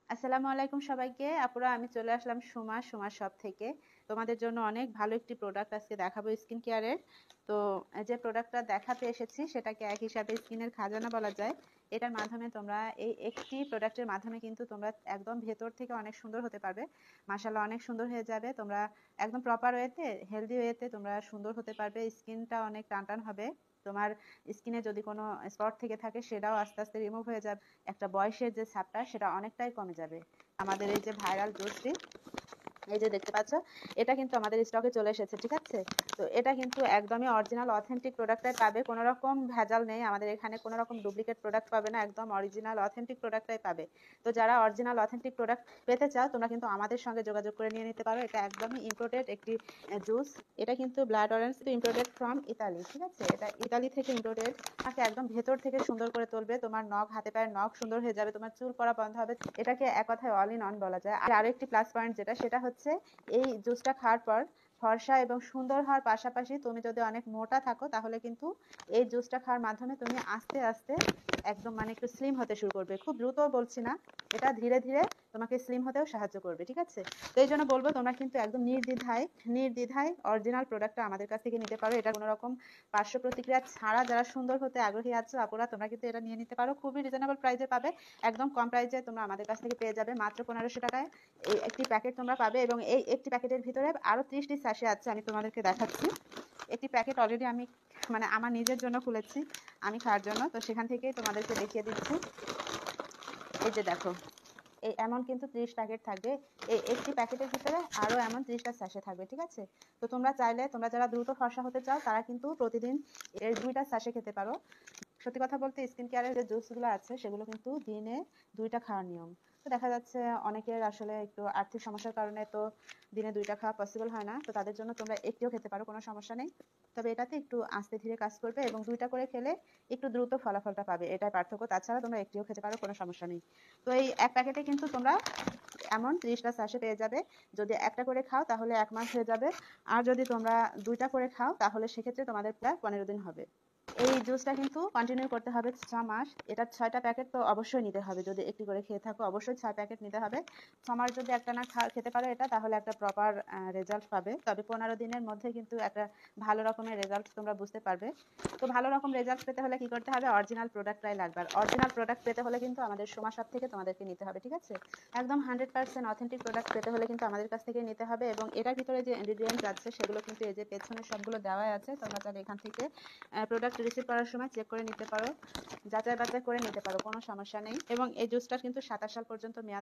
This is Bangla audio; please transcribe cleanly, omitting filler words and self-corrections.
আসসালামু আলাইকুম সবাইকে। আপুরা, আমি চলে আসলাম সুমা শপ থেকে। তোমাদের জন্য অনেক ভালো একটি প্রোডাক্ট আজকে দেখাবো স্কিন কেয়ারের। তো যে প্রোডাক্টটা দেখাতে এসেছি সেটাকে এক হিসাবে স্কিনের খাজানা বলা যায়। এটার মাধ্যমে তোমরা এই একটি প্রোডাক্টের মাধ্যমে কিন্তু তোমরা একদম ভেতর থেকে অনেক সুন্দর হতে পারবে। মাশাআল্লাহ, অনেক সুন্দর হয়ে যাবে। তোমরা একদম প্রপার ওয়েতে, হেলদি ওয়েতে তোমরা সুন্দর হতে পারবে। স্কিনটা অনেক টানটান হবে। তোমার স্কিনে যদি কোনো স্পট থেকে থাকে সেটাও আস্তে আস্তে রিমুভ হয়ে যাবে। একটা বয়সের যে ছাপটা সেটা অনেকটাই কমে যাবে। আমাদের এই যে ভাইরাল জুসটি, এই যে দেখতে পাচ্ছ, এটা কিন্তু আমাদের স্টকে চলে এসেছে, ঠিক আছে? তো এটা কিন্তু একদমই অরিজিনাল অথেন্টিক প্রোডাক্টটাই পাবে, কোনো রকম ভেজাল নেই আমাদের এখানে, কোনো রকম ডুপ্লিকেট প্রোডাক্ট পাবে না, একদম অরিজিনাল অথেন্টিক প্রোডাক্টটাই পাবে। তো যারা অরিজিনাল অথেন্টিক প্রোডাক্ট পেতে চাও তোমরা কিন্তু আমাদের সঙ্গে যোগাযোগ করে নিয়ে নিতে পারো। এটা একদমই ইম্পোর্টেড একটি জুস। এটা কিন্তু blood orange imported from Italy, ঠিক আছে? এটা ইতালি থেকে ইম্পোর্টেড। তোমাকে একদম ভেতর থেকে সুন্দর করে তুলবে, তোমার নখ, হাতে পায়ের নখ সুন্দর হয়ে যাবে, তোমার চুল পড়া বন্ধ হবে। এটাকে এক কথায় অল ইন অন বলা যায়। আর আরো একটি প্লাস পয়েন্ট যেটা, সেটা হচ্ছে এই জুসটা খাওয়ার পর ফর্সা এবং সুন্দর হওয়ার পাশাপাশি তুমি যদি অনেক মোটা থাকো তাহলে কিন্তু এই জুসটা খাওয়ার মাধ্যমে তুমি আস্তে আস্তে একদম মানে একটু স্লিম হতে শুরু করবে। খুব দ্রুত বলছি না, এটা ধীরে ধীরে তোমাকে স্লিম হতেও সাহায্য করবে, ঠিক আছে? তো এই জন্য বলবো তোমরা কিন্তু একদম নির্দ্বিধায় অরিজিনাল প্রোডাক্টটা আমাদের কাছ থেকে নিতে পারো। এটা কোনো রকম পার্শ্ব প্রতিক্রিয়া ছাড়া যারা সুন্দর হতে আগ্রহী আছো আপুরা, তোমরা কিন্তু এটা নিয়ে নিতে পারো। খুবই রিজনেবল প্রাইসে পাবে, একদম কম প্রাইসে তোমরা আমাদের কাছ থেকে পেয়ে যাবে। মাত্র 1500 টাকায় এই একটি প্যাকেট তোমরা পাবে, এবং এই একটি প্যাকেটের ভিতরে আরো 30টি স্যাশে আছে। আমি তোমাদেরকে দেখাচ্ছি। একটি প্যাকেট অলরেডি আমি মানে আমার নিজের জন্য খুলেছি, আমি খাওয়ার জন্য। তো সেখান থেকেই তোমাদেরকে দেখিয়ে দিচ্ছি। এই যে দেখো, এই এমন কিন্তু 30 প্যাকেট থাকবে। এই একটি প্যাকেটের ভিতরে আরো এমন 30টা স্যাশে থাকবে, ঠিক আছে? তো তোমরা চাইলে, তোমরা যারা দ্রুত ফর্সা হতে চাও তারা কিন্তু প্রতিদিন এর 2টা স্যাশে খেতে পারো। সত্যি কথা বলতে স্কিন কেয়ারের যে জুসগুলো আছে সেগুলো কিন্তু দিনে 2টা খাওয়ার নিয়ম। তো দেখা যাচ্ছে অনেকের আসলে একটু আর্থিক সমস্যার কারণে তো দিনে 2টা খাওয়া পসিবল হয় না। তো তাদের জন্য তোমরা একটিও খেতে পারো, কোনো সমস্যা নেই। তবে এটাতে একটু আস্তে ধীরে কাজ করবে এবং 2টা করে খেলে একটু দ্রুত ফলাফলটা পাবে, এটাই পার্থক্য। তাছাড়া তোমরা একটিও খেতে পারো, কোনো সমস্যা নেই। তো এই এক প্যাকেটে কিন্তু তোমরা এমন 30টা স্যাশে পেয়ে যাবে। যদি একটা করে খাও তাহলে 1 মাস হয়ে যাবে, আর যদি তোমরা 2টা করে খাও তাহলে সেক্ষেত্রে তোমাদের প্রায় 15 দিন হবে। এই জুসটা কিন্তু কন্টিনিউ করতে হবে 6 মাস। এটা 6টা প্যাকেট তো অবশ্যই নিতে হবে, যদি একটি করে খেয়ে থাকো অবশ্যই 6 প্যাকেট নিতে হবে। 6 মাস যদি একটা না খেতে পারো এটা, তাহলে একটা প্রপার রেজাল্ট পাবে। তবে 15 দিনের মধ্যে কিন্তু একটা ভালো রকমের রেজাল্ট তোমরা বুঝতে পারবে। তো ভালো রকম রেজাল্ট পেতে হলে কি করতে হবে? অরিজিনাল প্রোডাক্টটাই লাগবে। আর অরিজিনাল প্রোডাক্ট পেতে হলে কিন্তু আমাদের সুমা শপ থেকে তোমাদেরকে নিতে হবে, ঠিক আছে? একদম 100% অথেন্টিক প্রোডাক্ট পেতে হলে কিন্তু আমাদের কাছ থেকে নিতে হবে। এবং এটার ভিতরে যে ইনগ্রিডিয়েন্টস আছে সেগুলো কিন্তু এই যে পেছনে সবগুলো দেওয়াই আছে। তোমরা চাইলে এখান থেকে প্রোডাক্ট রিসিভ করার সময় চেক করে নিতে পারো, যাচাই বাছাই করে নিতে পারো, কোনো সমস্যা নেই। এবং এই জুসটা কিন্তু 27 সাল পর্যন্ত মেয়াদ